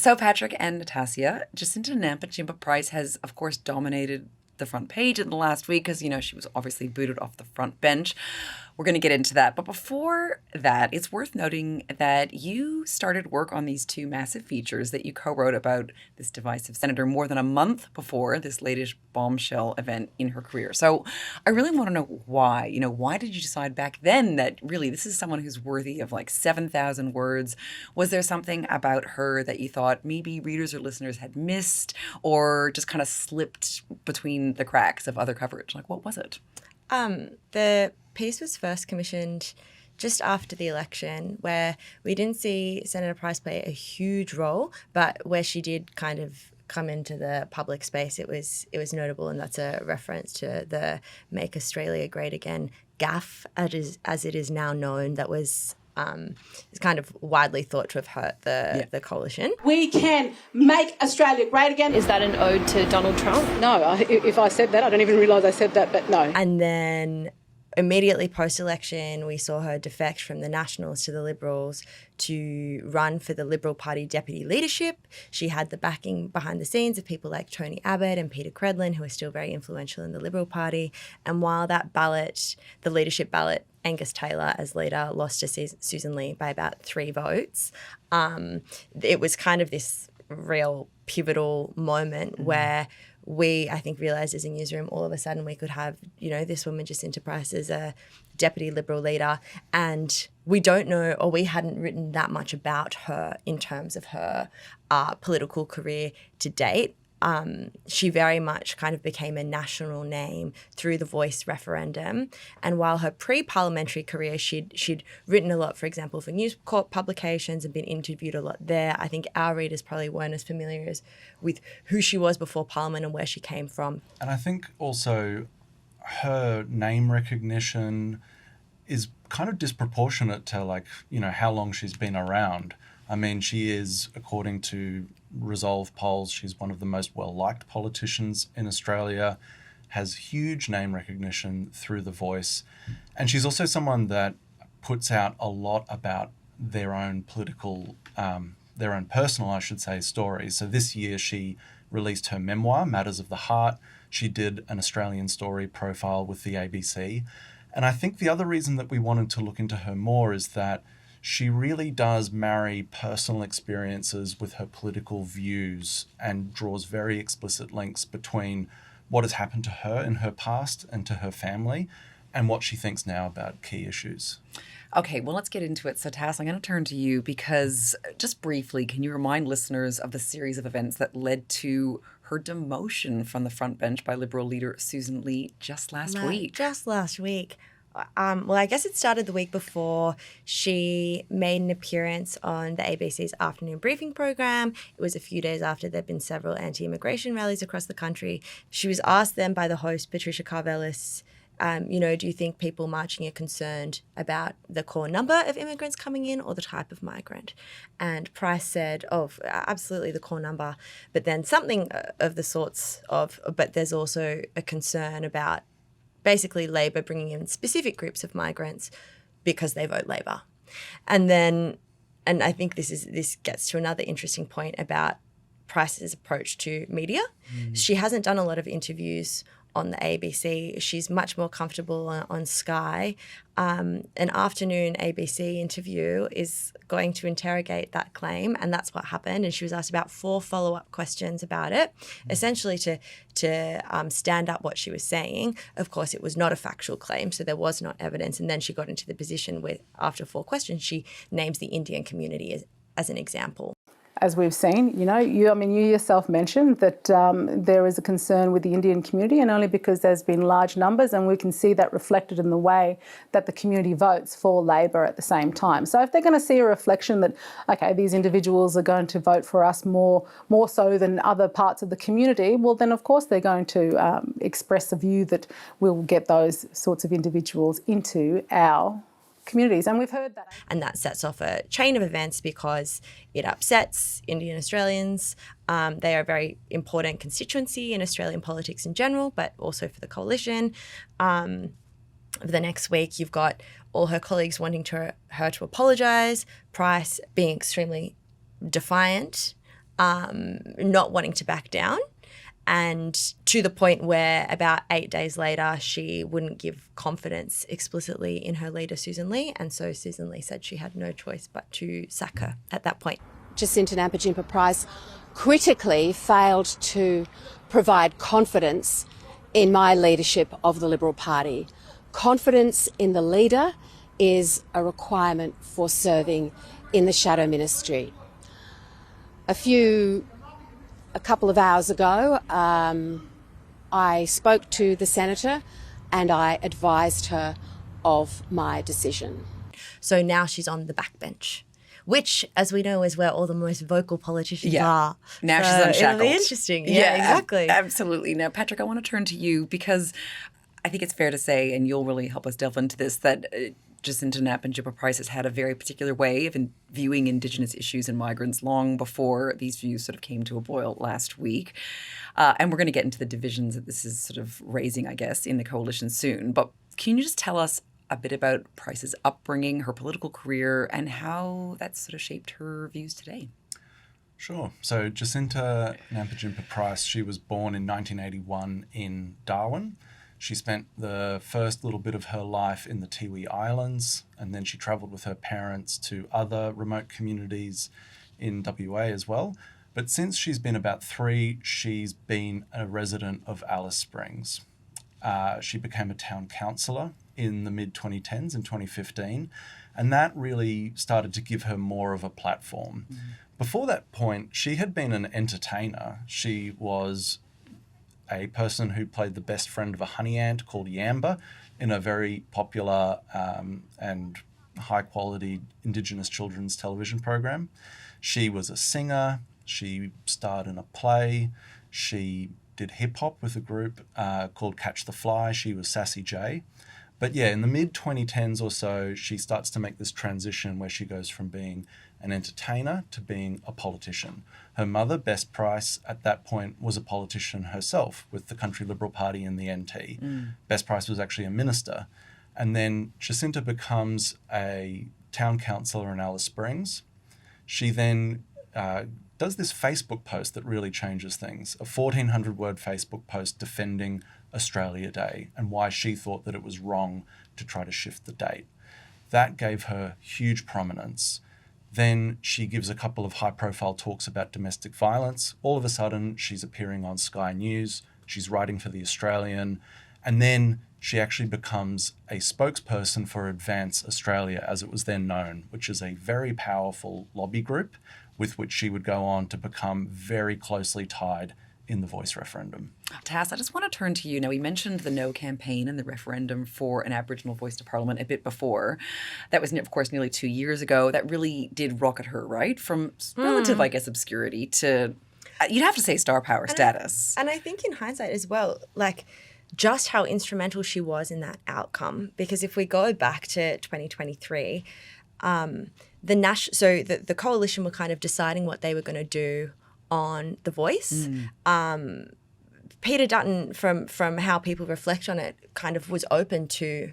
So Patrick and Natassia, Jacinta Nampijinpa Price has, of course, dominated the front page in the last week because, she was obviously booted off the front bench. We're going to get into that. But before that, it's worth noting that you started work on these two massive features that you co-wrote about this divisive senator more than a month before this latest bombshell event in her career. So I really want to know why. Why did you decide back then that really this is someone who's worthy of like 7,000 words? Was there something about her that you thought maybe readers or listeners had missed or just kind of slipped between the cracks of other coverage? Like, what was it? The piece was first commissioned just after the election, where we didn't see Senator Price play a huge role, but where she did kind of come into the public space, it was notable, and that's a reference to the Make Australia Great Again gaffe, as it is now known, that was it's kind of widely thought to have hurt the coalition. We can make Australia great again. Is that an ode to Donald Trump? No, if I said that, I don't even realise I said that, but no. And then immediately post-election, we saw her defect from the Nationals to the Liberals to run for the Liberal Party deputy leadership. She had the backing behind the scenes of people like Tony Abbott and Peter Credlin, who are still very influential in the Liberal Party. And while that ballot, the leadership ballot, Angus Taylor as leader lost to Susan Lee by about 3 votes, it was kind of this real pivotal moment where we, I think, realised as a newsroom all of a sudden we could have, this woman Jacinta Price as a deputy Liberal leader, and we don't know, or we hadn't written that much about her in terms of her political career to date. She very much kind of became a national name through the Voice referendum. And while her pre-parliamentary career, she'd written a lot, for example, for News Corp publications and been interviewed a lot there. I think our readers probably weren't as familiar with who she was before Parliament and where she came from. And I think also her name recognition is kind of disproportionate to how long she's been around. I mean, she is, according to Resolve polls, she's one of the most well-liked politicians in Australia, has huge name recognition through The Voice, and she's also someone that puts out a lot about their own political, their own personal, I should say, stories. So this year she released her memoir, Matters of the Heart. She did an Australian Story profile with the ABC. And I think the other reason that we wanted to look into her more is that she really does marry personal experiences with her political views and draws very explicit links between what has happened to her in her past and to her family and what she thinks now about key issues. Okay, well, let's get into it. So, Tass, I'm going to turn to you because just briefly, can you remind listeners of the series of events that led to her demotion from the front bench by Liberal leader Susan Lee just last week? Just last week. Well, I guess it started the week before. She made an appearance on the ABC's afternoon briefing program. It was a few days after there'd been several anti-immigration rallies across the country. She was asked then by the host, Patricia Carvelis, do you think people marching are concerned about the core number of immigrants coming in or the type of migrant? And Price said, absolutely the core number, but then something of the sorts of, but there's also a concern about basically Labor bringing in specific groups of migrants because they vote Labor. And I think this gets to another interesting point about Price's approach to media. She hasn't done a lot of interviews on the ABC. She's much more comfortable on Sky. An afternoon ABC interview is going to interrogate that claim, and that's what happened. And she was asked about 4 follow-up questions about it, essentially to stand up what she was saying. Of course, it was not a factual claim, so there was not evidence. And then she got into the position where, after 4 questions, she names the Indian community as an example. As we've seen, you yourself mentioned that there is a concern with the Indian community, and only because there's been large numbers, and we can see that reflected in the way that the community votes for Labor at the same time. So if they're going to see a reflection that, okay, these individuals are going to vote for us more so than other parts of the community, well, then of course they're going to express a view that we'll get those sorts of individuals into our communities, and we've heard that. And that sets off a chain of events because it upsets Indian Australians. They are a very important constituency in Australian politics in general, but also for the coalition. The next week, you've got all her colleagues wanting her to apologise, Price being extremely defiant, not wanting to back down. And to the point where about 8 days later, she wouldn't give confidence explicitly in her leader, Susan Lee. And so Susan Lee said she had no choice but to sack her at that point. Jacinta Nampijinpa Price critically failed to provide confidence in my leadership of the Liberal Party. Confidence in the leader is a requirement for serving in the shadow ministry. A couple of hours ago, I spoke to the Senator and I advised her of my decision. So now she's on the backbench, which, as we know, is where all the most vocal politicians are. Now so she's unshackled. It'll be interesting. Yeah, exactly. Absolutely. Now, Patrick, I want to turn to you because I think it's fair to say, and you'll really help us delve into this, that Jacinta Nampijinpa Price has had a very particular way of viewing Indigenous issues and migrants long before these views sort of came to a boil last week. And we're going to get into the divisions that this is sort of raising, I guess, in the coalition soon. But can you just tell us a bit about Price's upbringing, her political career, and how that's sort of shaped her views today? Sure. So Jacinta Nampijinpa Price, she was born in 1981 in Darwin. She spent the first little bit of her life in the Tiwi Islands, and then she travelled with her parents to other remote communities in WA as well. But since she's been about 3, she's been a resident of Alice Springs. She became a town councillor in the mid-2010s in 2015, and that really started to give her more of a platform. Mm-hmm. Before that point, she had been an entertainer. She was a person who played the best friend of a honey ant called Yamba in a very popular and high-quality Indigenous children's television program. She was a singer. She starred in a play. She did hip-hop with a group called Catch the Fly. She was Sassy J. But yeah, in the mid-2010s or so, she starts to make this transition where she goes from being an entertainer to being a politician. Her mother, Bess Price, at that point was a politician herself with the Country Liberal Party and the NT. Bess Price was actually a minister. And then Jacinta becomes a town councillor in Alice Springs. She then does this Facebook post that really changes things, a 1,400-word Facebook post defending Australia Day and why she thought that it was wrong to try to shift the date. That gave her huge prominence. Then she gives a couple of high-profile talks about domestic violence. All of a sudden, she's appearing on Sky News. She's writing for The Australian. And then she actually becomes a spokesperson for Advance Australia, as it was then known, which is a very powerful lobby group with which she would go on to become very closely tied in the Voice referendum. Tass, I just want to turn to you. Now, we mentioned the No campaign and the referendum for an Aboriginal voice to Parliament a bit before. That was, of course, nearly 2 years ago. That really did rocket her, right? From relative, I guess, obscurity to, you'd have to say, star power status. And I think in hindsight as well, like, just how instrumental she was in that outcome. Because if we go back to 2023, the coalition were kind of deciding what they were going to do on The Voice. Peter Dutton, from how people reflect on it, kind of was open to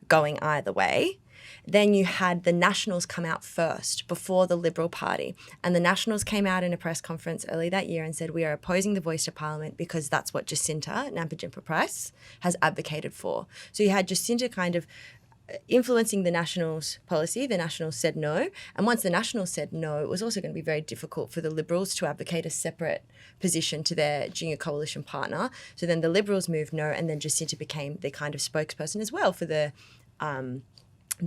going either way. Then you had the Nationals come out first before the Liberal Party. And the Nationals came out in a press conference early that year and said, we are opposing the Voice to Parliament because that's what Jacinta Nampijinpa Price has advocated for. So you had Jacinta kind of influencing the Nationals' policy. The Nationals said no. And once the Nationals said no, it was also going to be very difficult for the Liberals to advocate a separate position to their junior coalition partner. So then the Liberals moved no, and then Jacinta became the kind of spokesperson as well for the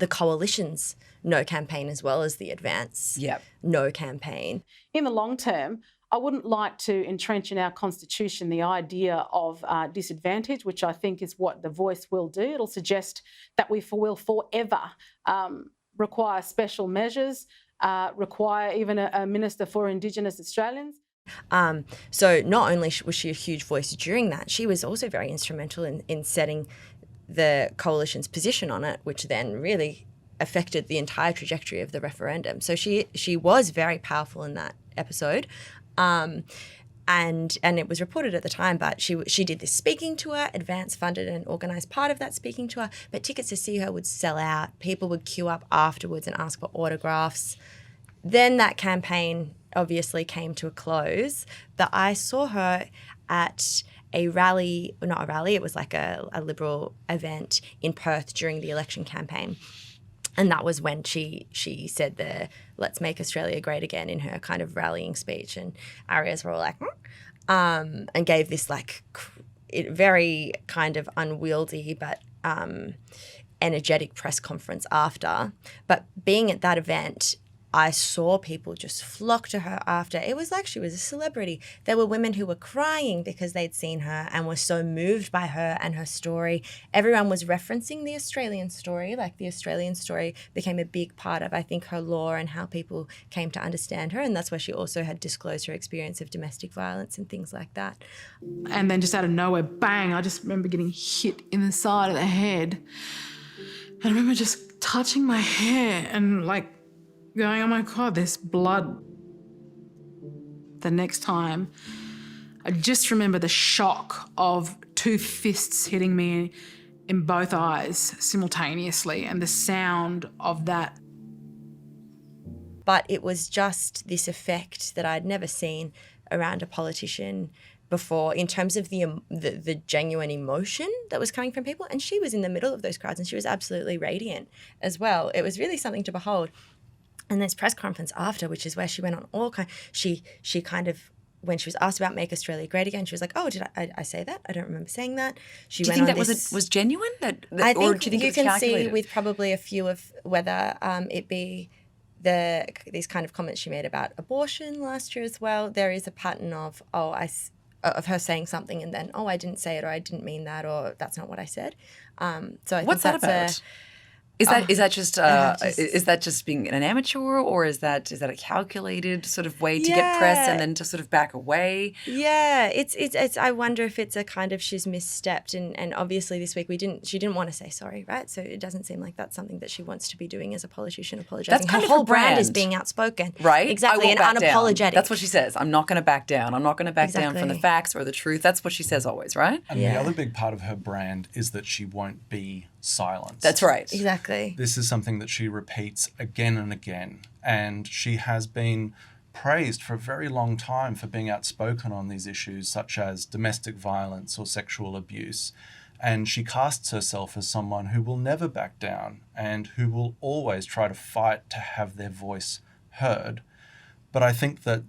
coalition's no campaign as well as the Advance no campaign. In the long term, I wouldn't like to entrench in our constitution the idea of disadvantage, which I think is what the Voice will do. It'll suggest that we will forever require special measures, require even a Minister for Indigenous Australians. So not only was she a huge voice during that, she was also very instrumental in setting the coalition's position on it, which then really affected the entire trajectory of the referendum. So she was very powerful in that episode. And it was reported at the time, but she did this speaking tour. Advance funded and organised part of that speaking tour, but tickets to see her would sell out. People would queue up afterwards and ask for autographs. Then that campaign obviously came to a close, that I saw her at a rally, not a rally, it was like a Liberal event in Perth during the election campaign. And that was when she said the "Let's make Australia great again" in her kind of rallying speech. And Arias were all like, and gave this like very kind of unwieldy but energetic press conference after. But being at that event, I saw people just flock to her after. It was like she was a celebrity. There were women who were crying because they'd seen her and were so moved by her and her story. Everyone was referencing the Australian story. Like, the Australian story became a big part of, I think, her lore and how people came to understand her. And that's why she also had disclosed her experience of domestic violence and things like that. And then just out of nowhere, bang, I just remember getting hit in the side of the head. And I remember just touching my hair and like going, oh my God, there's blood. The next time, I just remember the shock of two fists hitting me in both eyes simultaneously and the sound of that. But it was just this effect that I'd never seen around a politician before, in terms of the genuine emotion that was coming from people. And she was in the middle of those crowds and she was absolutely radiant as well. It was really something to behold. And this press conference after, which is where she went on all kind, she kind of, when she was asked about Make Australia Great Again, she was like, "Oh, did I say that? I don't remember saying that." Do you think that was genuine? I think or do you think you it was can calculated? see with probably a few of whether it be these kind of comments she made about abortion last year as well. There is a pattern of of her saying something and then, "Oh, I didn't say it," or "I didn't mean that," or "That's not what I said." So I What's think that that's about? Is that just being an amateur, or is that a calculated sort of way to get press and then to sort of back away? Yeah, it's. I wonder if it's a kind of she's misstepped, and obviously this week she didn't want to say sorry, right? So it doesn't seem like that's something that she wants to be doing as a politician, apologizing. That's kind her of her whole brand is brand. being outspoken, Right? Exactly, and unapologetic. Down. That's what she says. I'm not going to back down. I'm not going to back down from the Exactly. facts or the truth. That's what she says always, right? And Yeah. the other big part of her brand is that she won't be silenced. That's right. Exactly. This is something that she repeats again and again. And she has been praised for a very long time for being outspoken on these issues, such as domestic violence or sexual abuse. And she casts herself as someone who will never back down and who will always try to fight to have their voice heard. But I think that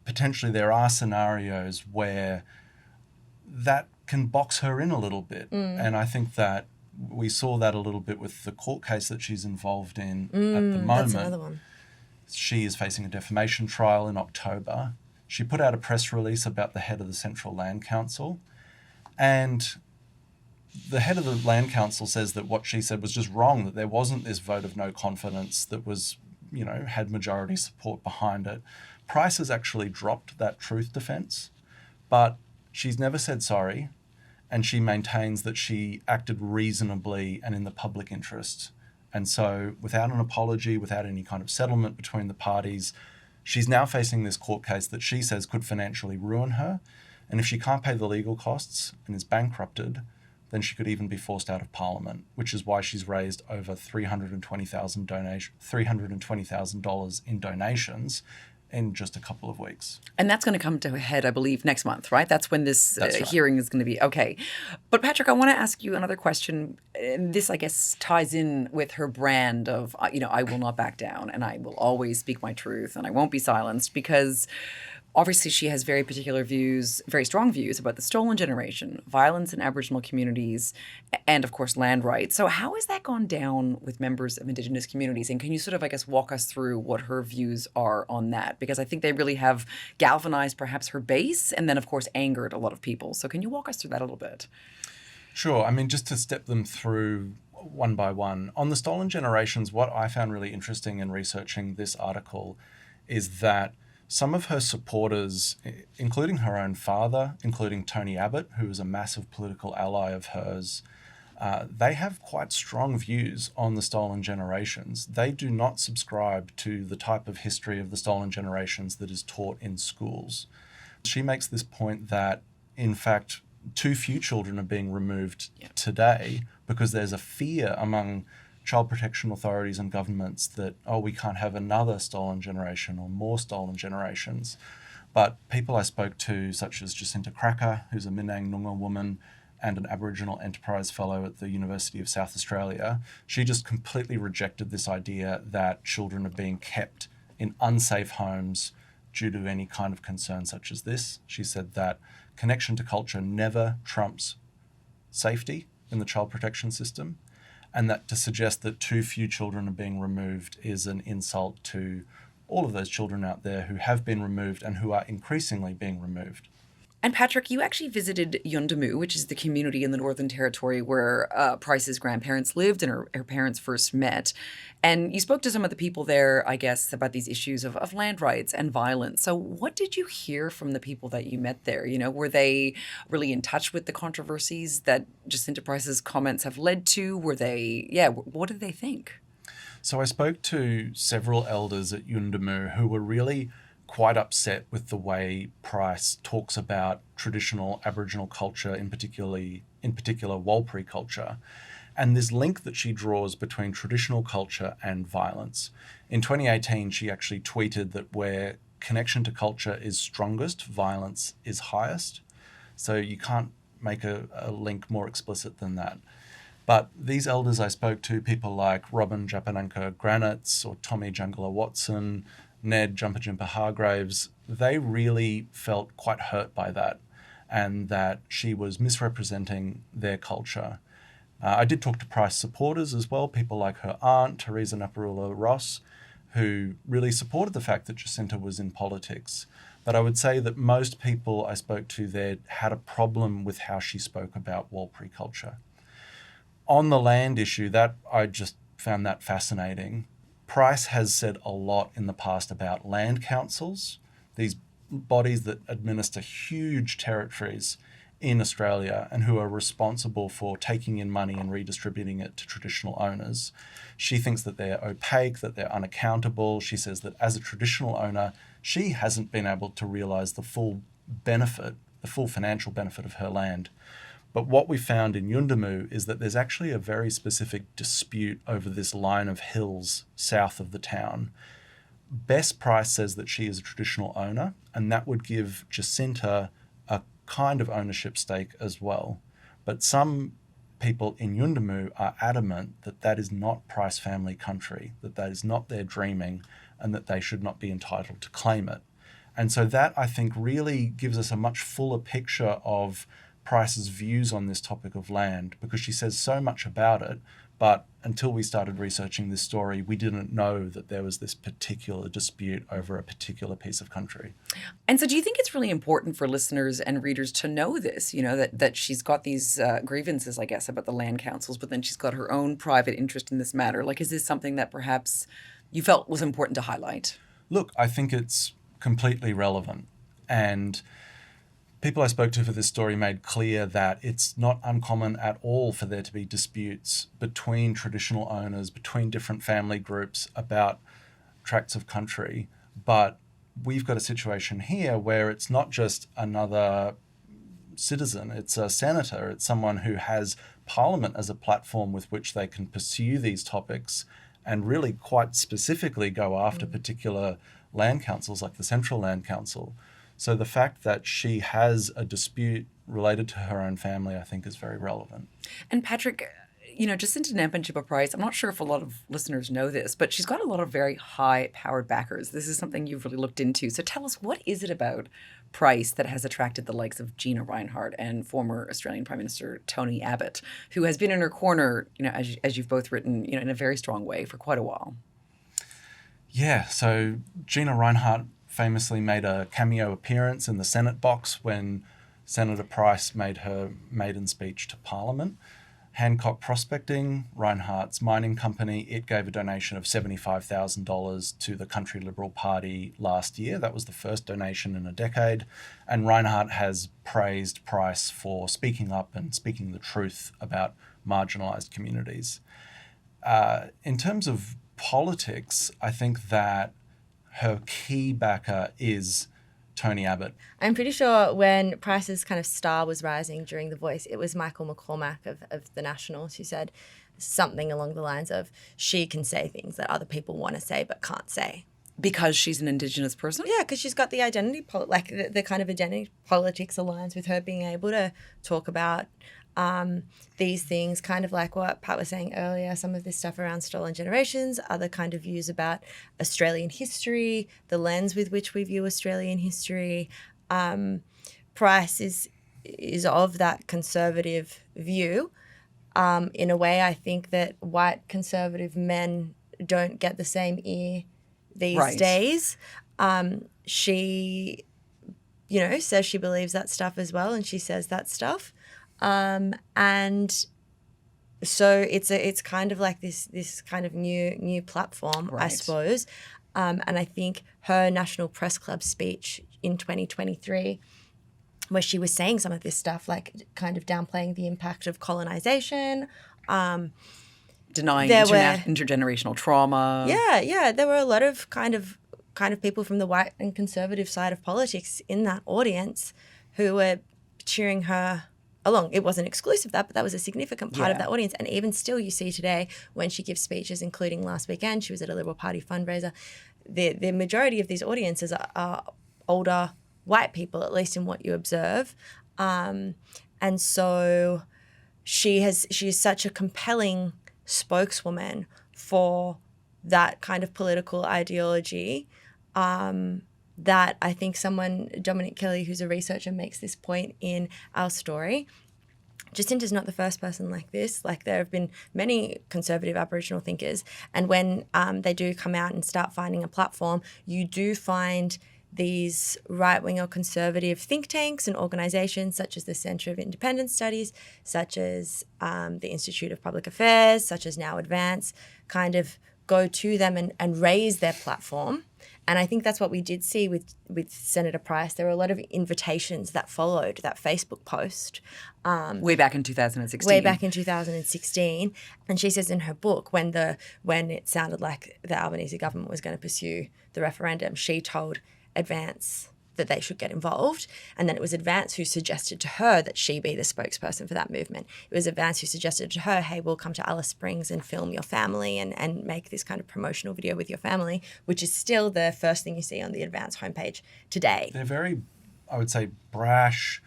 potentially there are scenarios where that can box her in a little bit. And I think that we saw that a little bit with the court case that she's involved in at the moment. That's another one. She is facing a defamation trial in October. She put out a press release about the head of the Central Land Council. And the head of the Land Council says that what she said was just wrong, that there wasn't this vote of no confidence that was, had majority support behind it. Price has actually dropped that truth defence, but she's never said sorry. And she maintains that she acted reasonably and in the public interest. And so without an apology, without any kind of settlement between the parties, she's now facing this court case that she says could financially ruin her. And if she can't pay the legal costs and is bankrupted, then she could even be forced out of Parliament, which is why she's raised over $320,000 in donations in just a couple of weeks. And that's going to come to a head, I believe, next month, right? That's when this hearing is going to be. Okay. But Patrick, I want to ask you another question. And this, I guess, ties in with her brand of, I will not back down and I will always speak my truth and I won't be silenced, because obviously she has very particular views, very strong views about the stolen generation, violence in Aboriginal communities, and of course land rights. So how has that gone down with members of Indigenous communities? And can you sort of, I guess, walk us through what her views are on that? Because I think they really have galvanized perhaps her base and then, of course, angered a lot of people. So can you walk us through that a little bit? Sure. I mean, just to step them through one by one. On the stolen generations, what I found really interesting in researching this article is that some of her supporters, including her own father, including Tony Abbott, who is a massive political ally of hers, they have quite strong views on the stolen generations. They do not subscribe to the type of history of the stolen generations that is taught in schools. She makes this point that, in fact, too few children are being removed today because there's a fear among child protection authorities and governments that, oh, we can't have another stolen generation or more stolen generations. But people I spoke to, such as Jacinta Cracker, who's a Minang Noongar woman and an Aboriginal Enterprise Fellow at the University of South Australia, she just completely rejected this idea that children are being kept in unsafe homes due to any kind of concern such as this. She said that connection to culture never trumps safety in the child protection system, and that to suggest that too few children are being removed is an insult to all of those children out there who have been removed and who are increasingly being removed. And Patrick, you actually visited Yundamu, which is the community in the Northern Territory where Price's grandparents lived and her parents first met. And you spoke to some of the people there, I guess, about these issues of land rights and violence. So what did you hear from the people that you met there? You know, were they really in touch with the controversies that Jacinta Price's comments have led to? Were they, what did they think? So I spoke to several elders at Yundamu who were really quite upset with the way Price talks about traditional Aboriginal culture, in particular Warlpiri culture, and this link that she draws between traditional culture and violence. In 2018, she actually tweeted that where connection to culture is strongest, violence is highest. So you can't make a link more explicit than that. But these elders I spoke to, people like Robin Japananka Granitz or Tommy Jungler Watson, Ned Jumpajimpa Hargraves, they really felt quite hurt by that and that she was misrepresenting their culture. I did talk to Price supporters as well, people like her aunt, Teresa Naparula Ross, who really supported the fact that Jacinta was in politics. But I would say that most people I spoke to there had a problem with how she spoke about Warlpiri culture. On the land issue, that I just found that fascinating. Price has said a lot in the past about land councils, these bodies that administer huge territories in Australia and who are responsible for taking in money and redistributing it to traditional owners. She thinks that they're opaque, that they're unaccountable. She says that as a traditional owner, she hasn't been able to realise the full benefit, the full financial benefit of her land. But what we found in Yundamu is that there's actually a very specific dispute over this line of hills south of the town. Bess Price says that she is a traditional owner, and that would give Jacinta a kind of ownership stake as well. But some people in Yundamu are adamant that that is not Price family country, that that is not their dreaming, and that they should not be entitled to claim it. And so that, I think, really gives us a much fuller picture of Price's views on this topic of land, because she says so much about it, but until we started researching this story, we didn't know that there was this particular dispute over a particular piece of country. And so do you think it's really important for listeners and readers to know this, you know, that she's got these grievances, I guess, about the land councils, but then she's got her own private interest in this matter? Like, is this something that perhaps you felt was important to highlight? Look, I think it's completely relevant. And people I spoke to for this story made clear that it's not uncommon at all for there to be disputes between traditional owners, between different family groups about tracts of country. But we've got a situation here where it's not just another citizen, it's a senator, it's someone who has Parliament as a platform with which they can pursue these topics and really quite specifically go after particular land councils like the Central Land Council. So the fact that she has a dispute related to her own family, I think, is very relevant. And Patrick, you know, Jacinta Nampijinpa Price, I'm not sure if a lot of listeners know this, but she's got a lot of very high-powered backers. This is something you've really looked into. So tell us, what is it about Price that has attracted the likes of Gina Rinehart and former Australian Prime Minister Tony Abbott, who has been in her corner, you know, as you've both written, you know, in a very strong way for quite a while? Yeah, so Gina Rinehart famously made a cameo appearance in the Senate box when Senator Price made her maiden speech to Parliament. Hancock Prospecting, Rinehart's mining company, it gave a donation of $75,000 to the Country Liberal Party last year. That was the first donation in a decade. And Rinehart has praised Price for speaking up and speaking the truth about marginalised communities. In terms of politics, I think that her key backer is Tony Abbott. I'm pretty sure when Price's kind of star was rising during The Voice, it was Michael McCormack of The Nationals who said something along the lines of she can say things that other people want to say but can't say. Because she's an Indigenous person? Yeah, because she's got the identity, the kind of identity politics aligns with her being able to talk about these things, kind of like what Pat was saying earlier, some of this stuff around stolen generations, other kind of views about Australian history, the lens with which we view Australian history. Price is of that conservative view. In a way, I think that white conservative men don't get the same ear these days. She, says she believes that stuff as well, and she says that stuff. And so it's kind of like this kind of new platform, I suppose. And I think her National Press Club speech in 2023, where she was saying some of this stuff, like kind of downplaying the impact of colonization, denying intergenerational trauma. Yeah. There were a lot of kind of people from the white and conservative side of politics in that audience who were cheering her along. It wasn't exclusive of that, but that was a significant part of that audience. And even still, you see today when she gives speeches, including last weekend, she was at a Liberal Party fundraiser. The majority of these audiences are older white people, at least in what you observe. And so she is such a compelling spokeswoman for that kind of political ideology that I think Dominic Kelly, who's a researcher, makes this point in our story. Jacinta's not the first person like this. Like, there have been many conservative Aboriginal thinkers, and when they do come out and start finding a platform, you do find these right-wing or conservative think tanks and organisations such as the Centre of Independent Studies, such as the Institute of Public Affairs, such as now Advance, kind of go to them and raise their platform. And I think that's what we did see with Senator Price. There were a lot of invitations that followed that Facebook post. Way back in 2016. Way back in 2016. And she says in her book, when it sounded like the Albanese government was going to pursue the referendum, she told Advance that they should get involved. And then it was Advance who suggested to her that she be the spokesperson for that movement. It was Advance who suggested to her, hey, we'll come to Alice Springs and film your family and make this kind of promotional video with your family, which is still the first thing you see on the Advance homepage today. They're very, I would say, brash,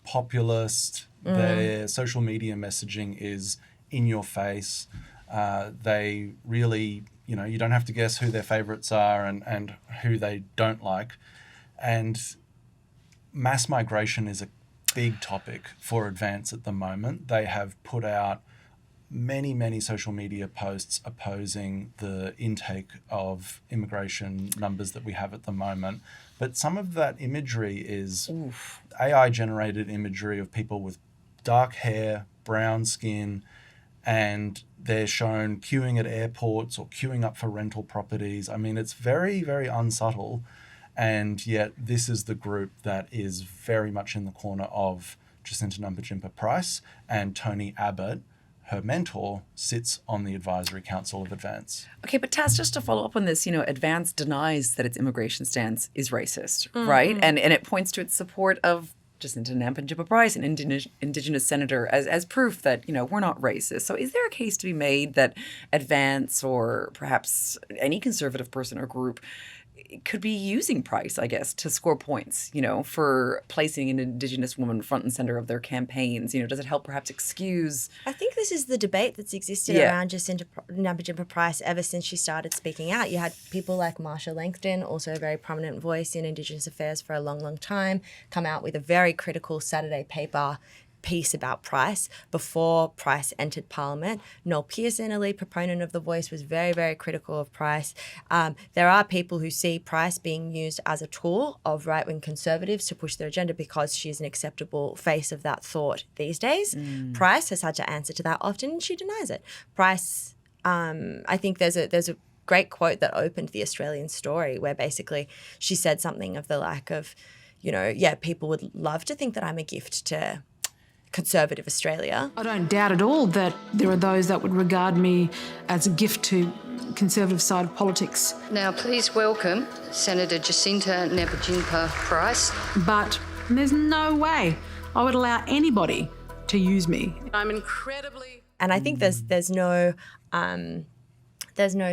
populist. Their social media messaging is in your face. They really, you don't have to guess who their favourites are and who they don't like. And mass migration is a big topic for Advance at the moment. They have put out many, many social media posts opposing the intake of immigration numbers that we have at the moment. But some of that imagery is AI-generated imagery of people with dark hair, brown skin, and they're shown queuing at airports or queuing up for rental properties. I mean, it's very, very unsubtle. And yet this is the group that is very much in the corner of Jacinta Nampijinpa Price, and Tony Abbott, her mentor, sits on the Advisory Council of Advance. Okay, but Taz, just to follow up on this, Advance denies that its immigration stance is racist, right? And it points to its support of Jacinta Nampijinpa Price, an Indigenous senator, as proof that, we're not racist. So is there a case to be made that Advance, or perhaps any conservative person or group, could be using Price, I guess, to score points, for placing an Indigenous woman front and center of their campaigns? Does it help perhaps excuse? I think this is the debate that's existed around Jacinta Nampijinpa Price ever since she started speaking out. You had people like Marsha Langton, also a very prominent voice in Indigenous affairs for a long, long time, come out with a very critical Saturday paper piece about Price before Price entered Parliament. Noel Pearson, a lead proponent of The Voice, was very, very critical of Price. There are people who see Price being used as a tool of right-wing conservatives to push their agenda because she's an acceptable face of that thought these days. Price has had to answer to that often, and she denies it. Price, I think there's a great quote that opened the Australian story where basically she said something of the like of, people would love to think that I'm a gift to conservative Australia. I don't doubt at all that there are those that would regard me as a gift to conservative side of politics. Now please welcome Senator Jacinta Nampijinpa Price. But there's no way I would allow anybody to use me. I'm incredibly... And I think there's no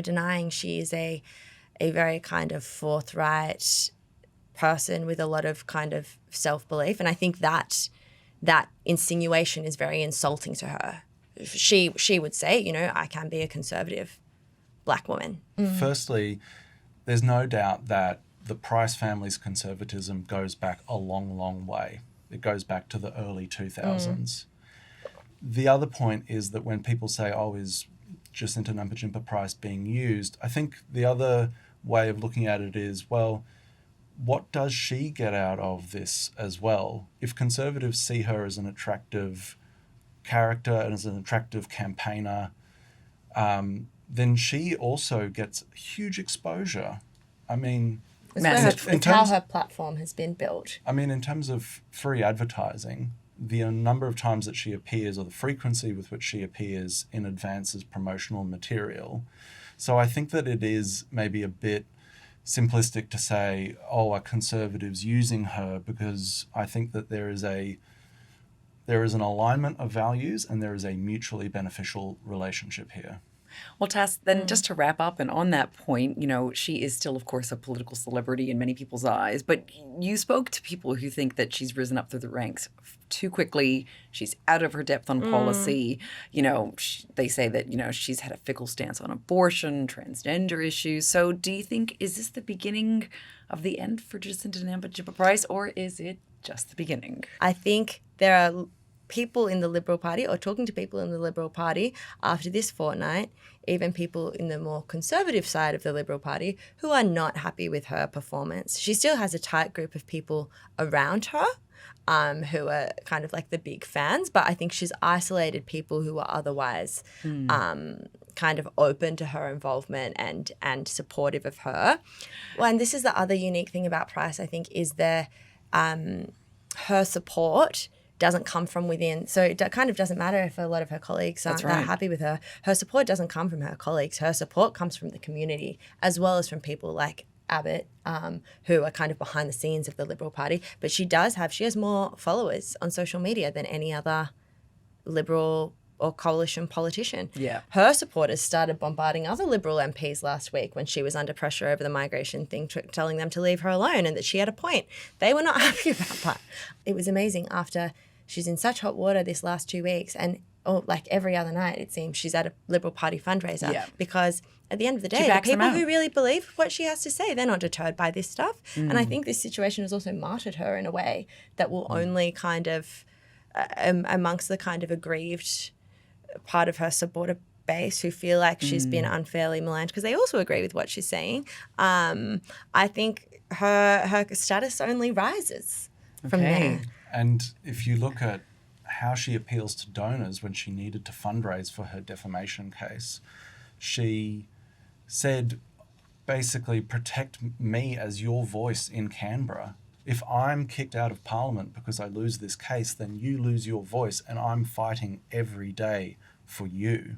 denying she is a very kind of forthright person with a lot of kind of self-belief. And I think that insinuation is very insulting to her. She would say, you know, I can be a conservative Black woman. Firstly, there's no doubt that the Price family's conservatism goes back a long, long way. It goes back to the early 2000s. The other point is that when people say, oh, is Jacinta Nampijinpa Price being used, I think the other way of looking at it is, well, what does she get out of this as well? If conservatives see her as an attractive character and as an attractive campaigner, then she also gets huge exposure. I mean, It's how her platform has been built. I mean, in terms of free advertising, the number of times that she appears or the frequency with which she appears in advance as promotional material. So I think that it is maybe a bit simplistic to say, oh, are conservatives using her? Because I think that there is an alignment of values and there is a mutually beneficial relationship here. Well, Tass, then just to wrap up, and on that point, you know, she is still, of course, a political celebrity in many people's eyes, but you spoke to people who think that she's risen up through the ranks too quickly. She's out of her depth on policy. You know, they say that, you know, she's had a fickle stance on abortion, transgender issues. So do you think, is this the beginning of the end for Jacinta Nampijinpa Price, or is it just the beginning? I think there are people in the Liberal Party, or talking to people in the Liberal Party after this fortnight, even people in the more conservative side of the Liberal Party, who are not happy with her performance. She still has a tight group of people around her who are kind of like the big fans, but I think she's isolated people who are otherwise kind of open to her involvement and supportive of her. Well, and this is the other unique thing about Price, I think, is her support doesn't come from within. So it kind of doesn't matter if a lot of her colleagues aren't that happy with her. Her support doesn't come from her colleagues. Her support comes from the community, as well as from people like Abbott, who are kind of behind the scenes of the Liberal Party. But she has more followers on social media than any other Liberal or coalition politician. Yeah. Her supporters started bombarding other Liberal MPs last week when she was under pressure over the migration thing, telling them to leave her alone and that she had a point. They were not happy about that. It was amazing after she's in such hot water this last 2 weeks, and like every other night it seems she's at a Liberal Party fundraiser because at the end of the day, the people who really believe what she has to say, they're not deterred by this stuff. And I think this situation has also martyred her in a way that will only kind of, amongst the kind of aggrieved part of her supporter base who feel like she's been unfairly maligned, because they also agree with what she's saying, I think her status only rises from there. And if you look at how she appeals to donors when she needed to fundraise for her defamation case, she said, basically, protect me as your voice in Canberra. If I'm kicked out of Parliament because I lose this case, then you lose your voice, and I'm fighting every day for you,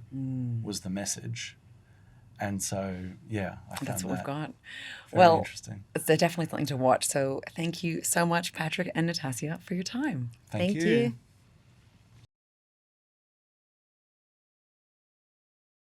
was the message. And so, yeah, I found that's what we've got. Very interesting. It's definitely something to watch. So thank you so much, Patrick and Natassia, for your time. Thank you.